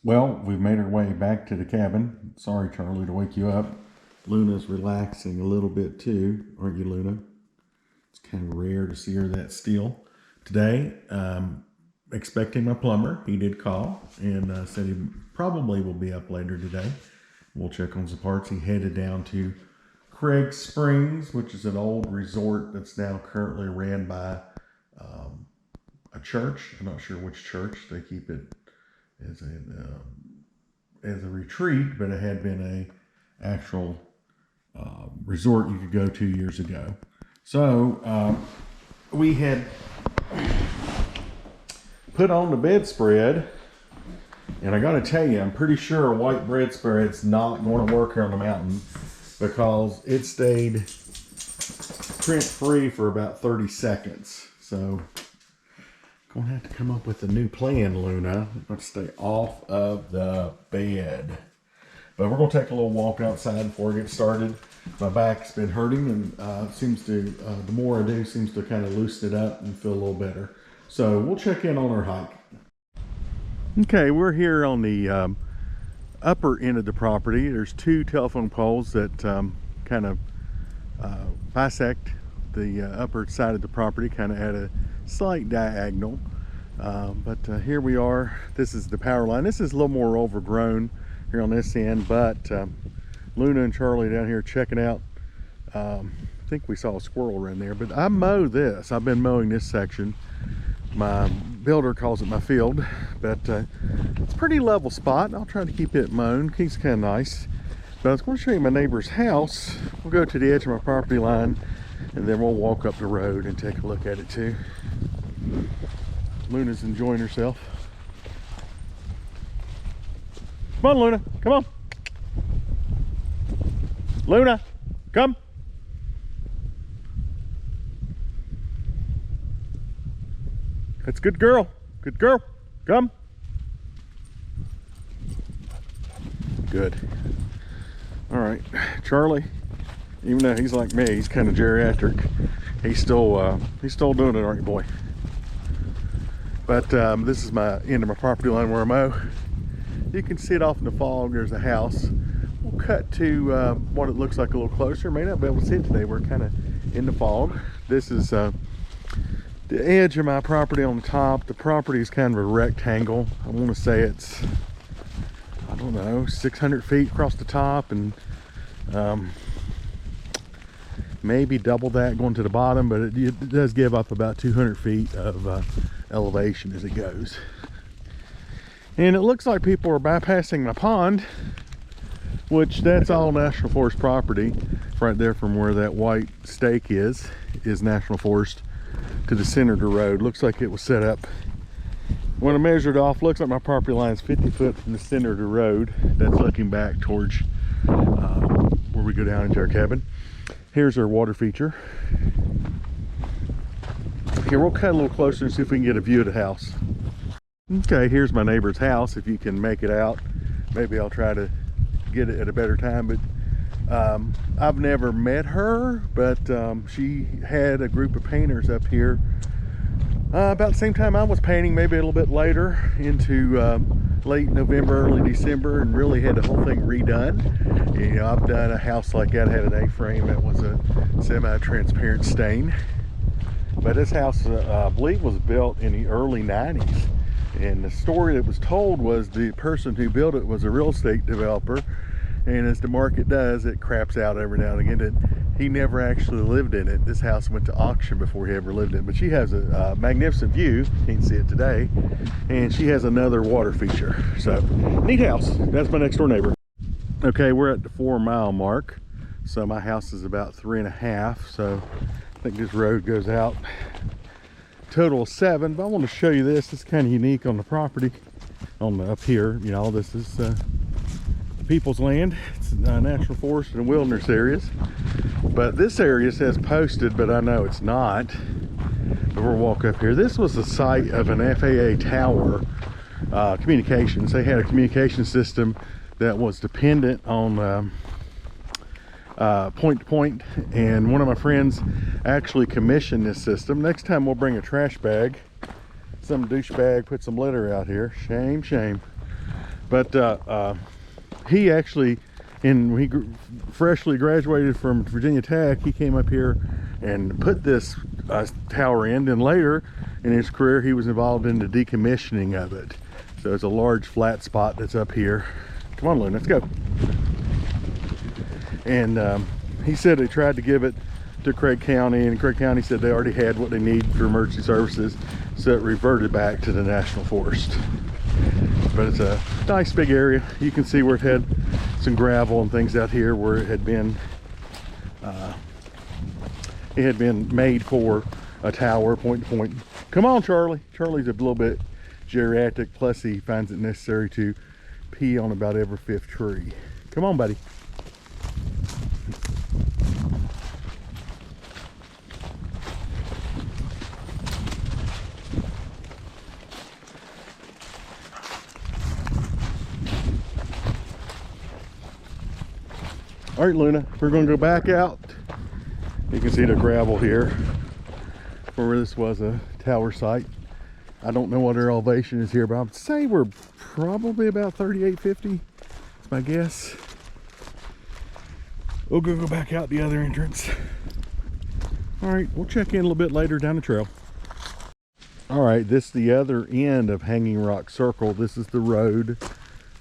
Well, we've made our way back to the cabin. Sorry, Charlie, to wake you up. Luna's relaxing a little bit too, aren't you, Luna? It's kind of rare to see her that still. Today, expecting my plumber. He did call and said he probably will be up later today. We'll check on some parts. He headed down to Craig Springs, which is an old resort that's now currently ran by a church. I'm not sure which church. They keep it as a retreat, but it had been a actual resort you could go to years ago. So we had put on the bedspread, and I got to tell you, I'm pretty sure a white bedspread's not going to work here on the mountain because it stayed print free for about 30 seconds. So gonna have to come up with a new plan, Luna. I'm going to stay off of the bed. But we're going to take a little walk outside before we get started. My back's been hurting, and the more I do, seems to kind of loosen it up and feel a little better. So we'll check in on our hike. Okay, we're here on the upper end of the property. There's two telephone poles that kind of bisect the upper side of the property, kind of at a slight diagonal. But here we are. This is the power line. This is a little more overgrown here on this end, but Luna and Charlie down here checking out. I think we saw a squirrel around there, but I mow this. I've been mowing this section. My builder calls it my field, but it's a pretty level spot. I'll try to keep it mown. It's kind of nice. But I was going to show you my neighbor's house. We'll go to the edge of my property line, and then we'll walk up the road and take a look at it too. Luna's enjoying herself. Come on, Luna, come on. Luna, come. That's good girl, come. Good. All right, Charlie, even though he's like me, he's kind of geriatric, he's still doing it, aren't you, boy? But this is my end of my property line where I mow. You can see it off in the fog. There's a house. We'll cut to what it looks like a little closer. May not be able to see it today. We're kind of in the fog. This is the edge of my property on the top. The property is kind of a rectangle. I want to say it's, I don't know, 600 feet across the top, and maybe double that going to the bottom, but it does give up about 200 feet of elevation as it goes. And it looks like people are bypassing my pond, which that's all National Forest property. Right there from where that white stake is National Forest to the center of the road. Looks like it was set up, when I measured off, looks like my property line is 50 foot from the center of the road. That's looking back towards where we go down into our cabin. Here's our water feature. Here, we'll cut a little closer and see if we can get a view of the house. Okay, here's my neighbor's house. If you can make it out, maybe I'll try to get it at a better time. But I've never met her, but she had a group of painters up here about the same time I was painting, maybe a little bit later into late November, early December, and really had the whole thing redone. You know, I've done a house like that. I had an A-frame that was a semi-transparent stain. But this house, I believe, was built in the early 90s. And the story that was told was the person who built it was a real estate developer. And as the market does, it craps out every now and again. He never actually lived in it. This house went to auction before he ever lived in it. But she has a magnificent view. You can see it today. And she has another water feature. So, neat house. That's my next door neighbor. Okay, we're at the 4-mile mark. So my house is about 3.5. So I think this road goes out total of 7. But I want to show you this. It's kind of unique on the property. Up here, you know, this is people's land. It's National Forest and wilderness areas, but this area says posted, but I know it's not. But we'll walk up here. This was the site of an FAA tower communications. They had a communication system that was dependent on point to point, and one of my friends actually commissioned this system. Next time we'll bring a trash bag. Some douchebag put some litter out here. Shame. But he actually, when he freshly graduated from Virginia Tech, he came up here and put this tower in. And later in his career, he was involved in the decommissioning of it. So it's a large flat spot that's up here. Come on, Luna, let's go. And he said they tried to give it to Craig County, and Craig County said they already had what they need for emergency services, so it reverted back to the National Forest. But it's a nice big area. You can see where it had some gravel and things out here where it had been made for a tower, point to point. Come on, Charlie. Charlie's a little bit geriatric, plus he finds it necessary to pee on about every 5th tree. Come on, buddy. All right, Luna, we're going to go back out. You can see the gravel here where this was a tower site. I don't know what our elevation is here, but I would say we're probably about 3850. That's my guess. We'll go back out the other entrance. All right, we'll check in a little bit later down the trail. All right, this is the other end of Hanging Rock Circle. This is the road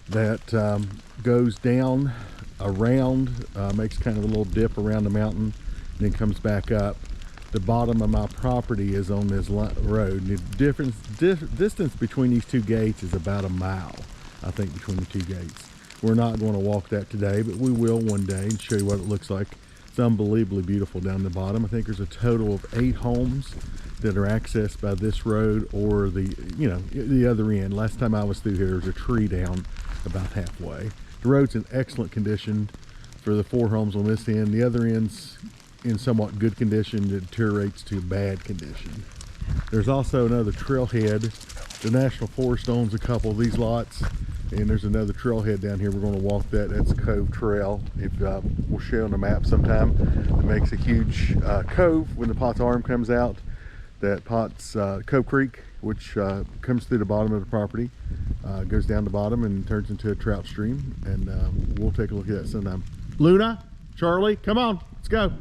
that goes down around, makes kind of a little dip around the mountain, and then comes back up. The bottom of my property is on this road. The distance between these two gates is about a mile, I think, between the two gates. We're not going to walk that today, but we will one day and show you what it looks like. It's unbelievably beautiful down the bottom. I think there's a total of 8 homes that are accessed by this road or the other end. Last time I was through here, there was a tree down about halfway. The road's in excellent condition for the 4 homes on this end. The other end's in somewhat good condition, it deteriorates to bad condition. There's also another trailhead. The National Forest owns a couple of these lots, and there's another trailhead down here. We're going to walk that. That's Cove Trail. We'll show on the map sometime. It makes a huge cove when the Potts Arm comes out. That Potts Cove Creek, which comes through the bottom of the property, goes down the bottom and turns into a trout stream, and we'll take a look at that sometime. Luna, Charlie, come on, let's go.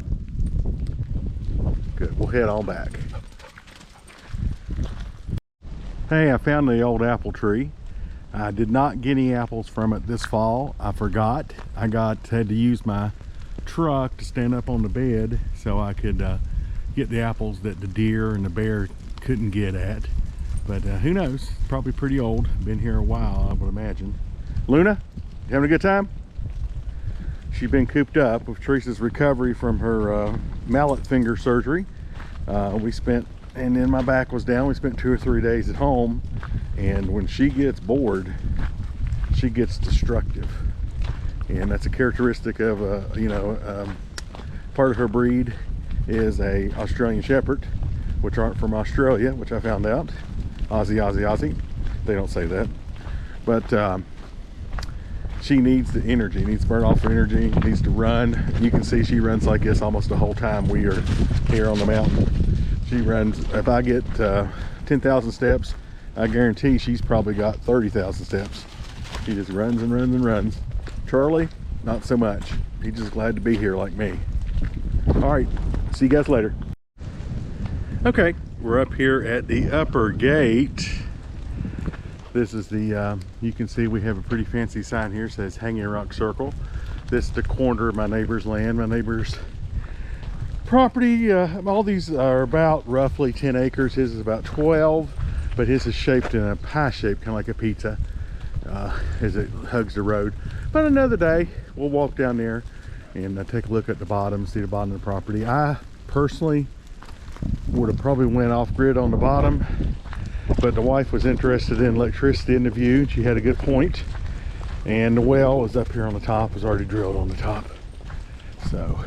Good, we'll head on back. Hey, I found the old apple tree. I did not get any apples from it this fall. I forgot. I had to use my truck to stand up on the bed so I could get the apples that the deer and the bear couldn't get at. But who knows? Probably pretty old. Been here a while, I would imagine. Luna, you having a good time? She's been cooped up with Teresa's recovery from her mallet finger surgery. And then my back was down. We spent 2 or 3 days at home, and when she gets bored, she gets destructive, and that's a characteristic of part of her breed is a Australian Shepherd, which aren't from Australia, which I found out. Aussie. They don't say that, but she needs the energy, needs to burn off her energy, needs to run. You can see she runs like this almost the whole time we are here on the mountain. She runs, if I get 10,000 steps, I guarantee she's probably got 30,000 steps. She just runs and runs and runs. Charlie, not so much. He's just glad to be here like me. All right, see you guys later. Okay, we're up here at the upper gate. This is the, you can see we have a pretty fancy sign here, says Hanging Rock Circle. This is the corner of my neighbor's land. My neighbor's property, all these are about roughly 10 acres. His is about 12, but his is shaped in a pie shape, kind of like a pizza, as it hugs the road. But another day, we'll walk down there and take a look at the bottom, see the bottom of the property. I personally would have probably went off grid on the bottom, but the wife was interested in electricity in the view. She had a good point, and the well was up here on the top, was already drilled on the top. So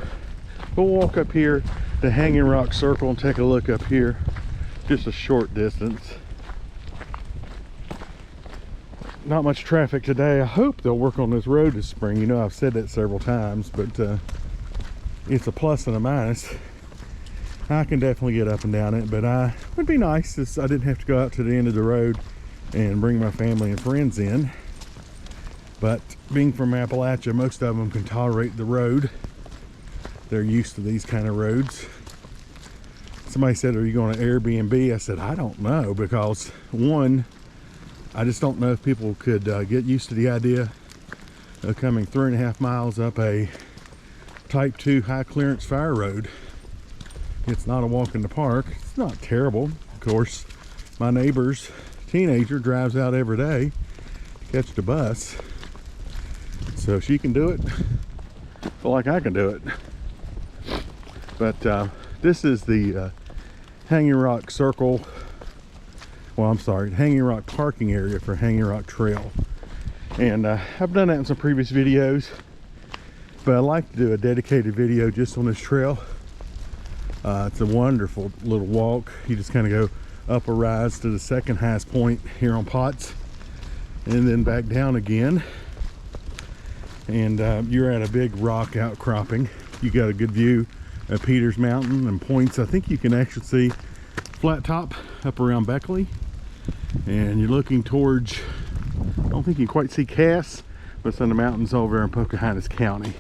we'll walk up here to Hanging Rock Circle and take a look up here, just a short distance. Not much traffic today. I hope they'll work on this road this spring. You know, I've said that several times, but it's a plus and a minus. I can definitely get up and down it, but it would be nice if I didn't have to go out to the end of the road and bring my family and friends in. But being from Appalachia, most of them can tolerate the road. They're used to these kind of roads. Somebody said, are you going to Airbnb? I said, I don't know, because one, I just don't know if people could get used to the idea of coming 3.5 miles up a type 2 high clearance fire road. It's not a walk in the park. It's not terrible. Of course, my neighbor's teenager drives out every day to catch the bus. So she can do it. I feel like I can do it. But this is the Hanging Rock Circle. Well, I'm sorry, Hanging Rock parking area for Hanging Rock Trail. And I've done that in some previous videos, but I like to do a dedicated video just on this trail. It's a wonderful little walk. You just kind of go up a rise to the second highest point here on Potts, and then back down again. And you're at a big rock outcropping. You got a good view of Peters Mountain and points. I think you can actually see Flat Top up around Beckley, and you're looking towards, I don't think you can quite see Cass, but it's in the mountains over in Pocahontas County.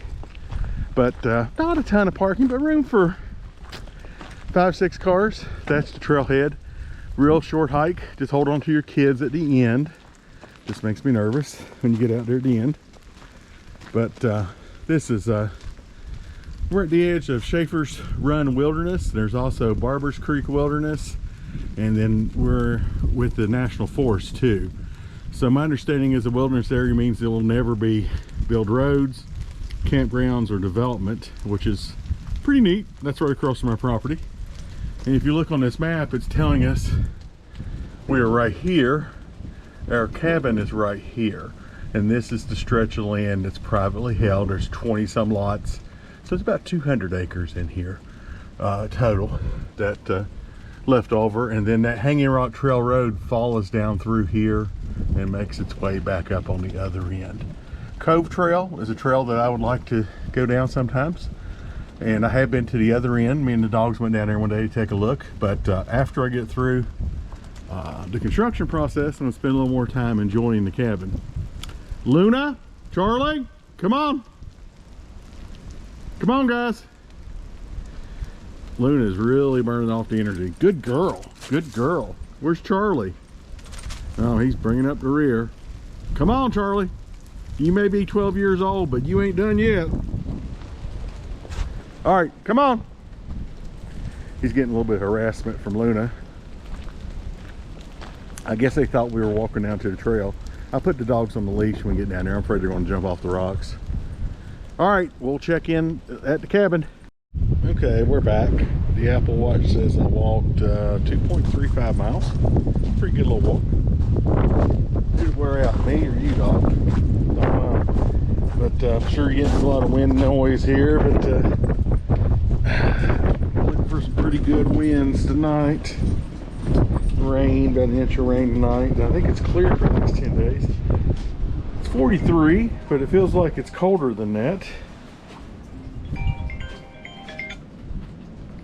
But not a ton of parking, but room for 5-6 cars. That's the trailhead. Real short hike. Just hold on to your kids at the end. Just makes me nervous when you get out there at the end. But this is we're at the edge of Schaefer's Run Wilderness. There's also Barber's Creek Wilderness, and then we're with the National Forest too. So my understanding is the wilderness area means there will never be built roads, campgrounds, or development, which is pretty neat. That's right across from our property. And if you look on this map, it's telling us we are right here. Our cabin is right here. And this is the stretch of land that's privately held. There's 20 some lots. So it's about 200 acres in here total that left over. And then that Hanging Rock Trail Road follows down through here and makes its way back up on the other end. Cove Trail is a trail that I would like to go down sometimes. And I have been to the other end. Me and the dogs went down there one day to take a look. But after I get through the construction process, I'm gonna spend a little more time enjoying the cabin. Luna, Charlie, come on. Come on, guys. Luna is really burning off the energy. Good girl, good girl. Where's Charlie? Oh, he's bringing up the rear. Come on, Charlie. You may be 12 years old, but you ain't done yet. All right, come on. He's getting a little bit of harassment from Luna. I guess they thought we were walking down to the trail. I put the dogs on the leash when we get down there. I'm afraid they're going to jump off the rocks. All right, we'll check in at the cabin. Okay, we're back. The Apple Watch says I walked 2.35 miles. Pretty good little walk. Who'd wear out, me or you, dog? Don't know. But I'm sure you're getting a lot of wind noise here. But looking for some pretty good winds tonight. Rain, about an inch of rain tonight. I think it's clear for the next 10 days. It's 43, but it feels like it's colder than that.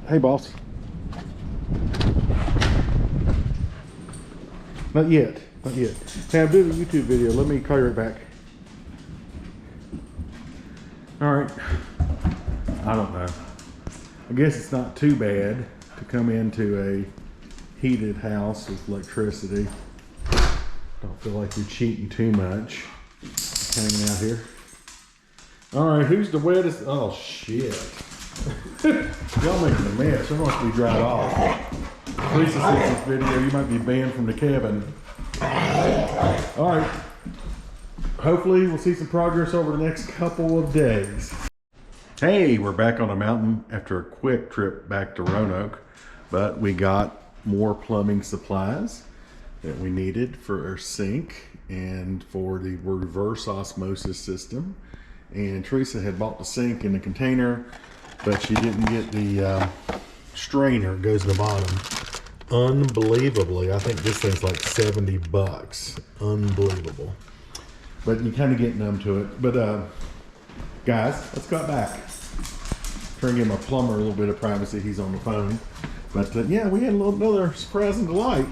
Hey, boss. Not yet, not yet. Hey, I'm doing a YouTube video. Let me call you right back. All right. I don't know. I guess it's not too bad to come into a heated house with electricity. Don't feel like you're cheating too much hanging out here. All right, who's the wettest? Oh shit. Y'all making a mess. I'm going to be dried off. Please see this video. You might be banned from the cabin. All right. Hopefully we'll see some progress over the next couple of days. Hey, we're back on the mountain after a quick trip back to Roanoke, but we got more plumbing supplies that we needed for our sink and for the reverse osmosis system. And Teresa had bought the sink in the container, but she didn't get the strainer. It goes to the bottom. Unbelievably, I think this thing's like 70 bucks. Unbelievable. But you kind of get numb to it. But guys, let's cut back. Try and give my plumber a little bit of privacy. He's on the phone. But yeah, we had another surprise and delight.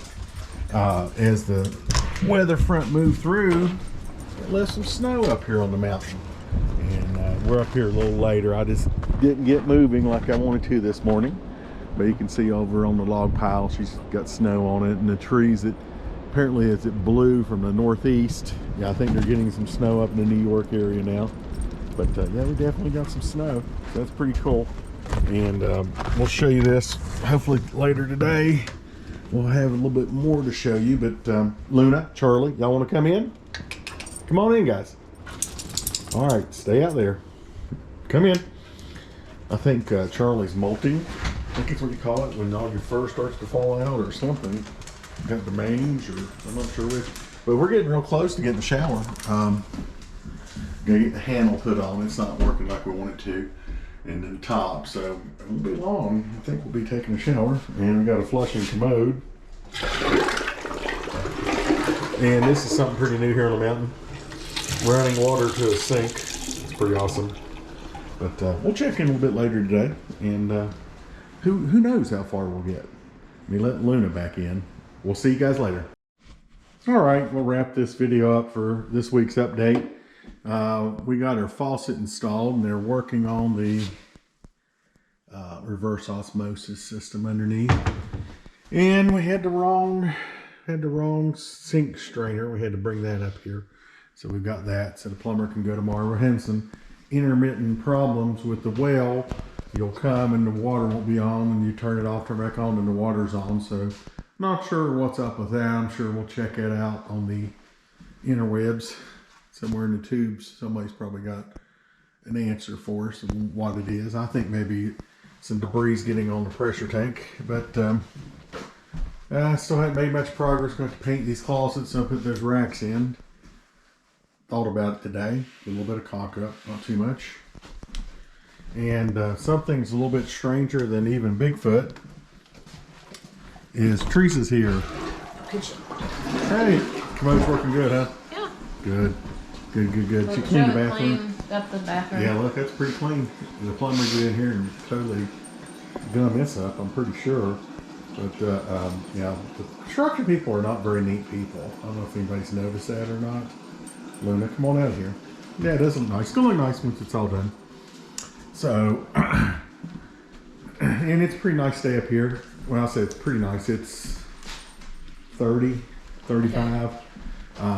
As the weather front moved through, left some snow up here on the mountain. And we're up here a little later. I just didn't get moving like I wanted to this morning. But you can see over on the log pile, she's got snow on it. And the trees that apparently as it blew from the northeast, yeah, I think they're getting some snow up in the New York area now. But yeah, we definitely got some snow. So that's pretty cool. And we'll show you this hopefully later today. We'll have a little bit more to show you. But Luna, Charlie, y'all want to come in? Come on in, guys. All right, stay out there. Come in. I think Charlie's molting. I think that's what you call it when all your fur starts to fall out or something. Got the mange, or I'm not sure which. But we're getting real close to getting the shower. Gonna get the handle put on. It's not working like we want it to. And then the top, so it won't be long. I think we'll be taking a shower. And we got a flushing commode. And this is something pretty new here on the mountain. Running water to a sink. It's pretty awesome. But we'll check in a little bit later today. And who knows how far we'll get. Let me let Luna back in. We'll see you guys later. All right, we'll wrap this video up for this week's update. We got our faucet installed, and they're working on the reverse osmosis system underneath. And we had the wrong sink strainer. We had to bring that up here. So we've got that, so the plumber can go tomorrow. We're having some intermittent problems with the well. You'll come and the water won't be on, and you turn it off, turn it back on, and the water's on. So not sure what's up with that. I'm sure we'll check it out on the interwebs. Somewhere in the tubes, somebody's probably got an answer for us of what it is. I think maybe some debris getting on the pressure tank, but I still haven't made much progress. Going to paint these closets and put those racks in. Thought about it today. A little bit of caulk up, not too much. And something's a little bit stranger than even Bigfoot is Teresa's here. Hey, commode's working good, huh? Yeah. Good. Good. She cleaned the bathroom. Cleaned up the bathroom. Yeah, look, that's pretty clean. The plumber get in here and totally gum this up, I'm pretty sure. But yeah, the construction people are not very neat people. I don't know if anybody's noticed that or not. Luna, come on out here. Yeah, it does look nice. It's gonna look nice once it's all done. So, and it's a pretty nice day up here. When I say it's pretty nice, it's 30, 35.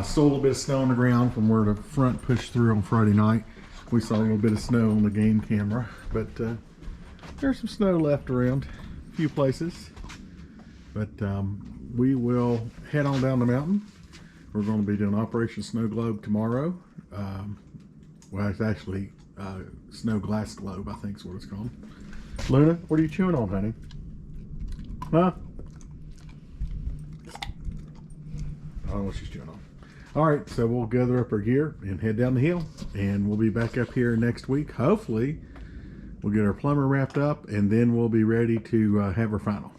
Still a little bit of snow on the ground from where the front pushed through on Friday night. We saw a little bit of snow on the game camera, but there's some snow left around a few places. But we will head on down the mountain. We're going to be doing Operation Snow Globe tomorrow. Well, it's actually Snow Glass Globe, I think is what it's called. Luna, what are you chewing on, honey? Huh? I don't know what she's chewing on. All right, so we'll gather up our gear and head down the hill, and we'll be back up here next week. Hopefully, we'll get our plumber wrapped up, and then we'll be ready to have our final.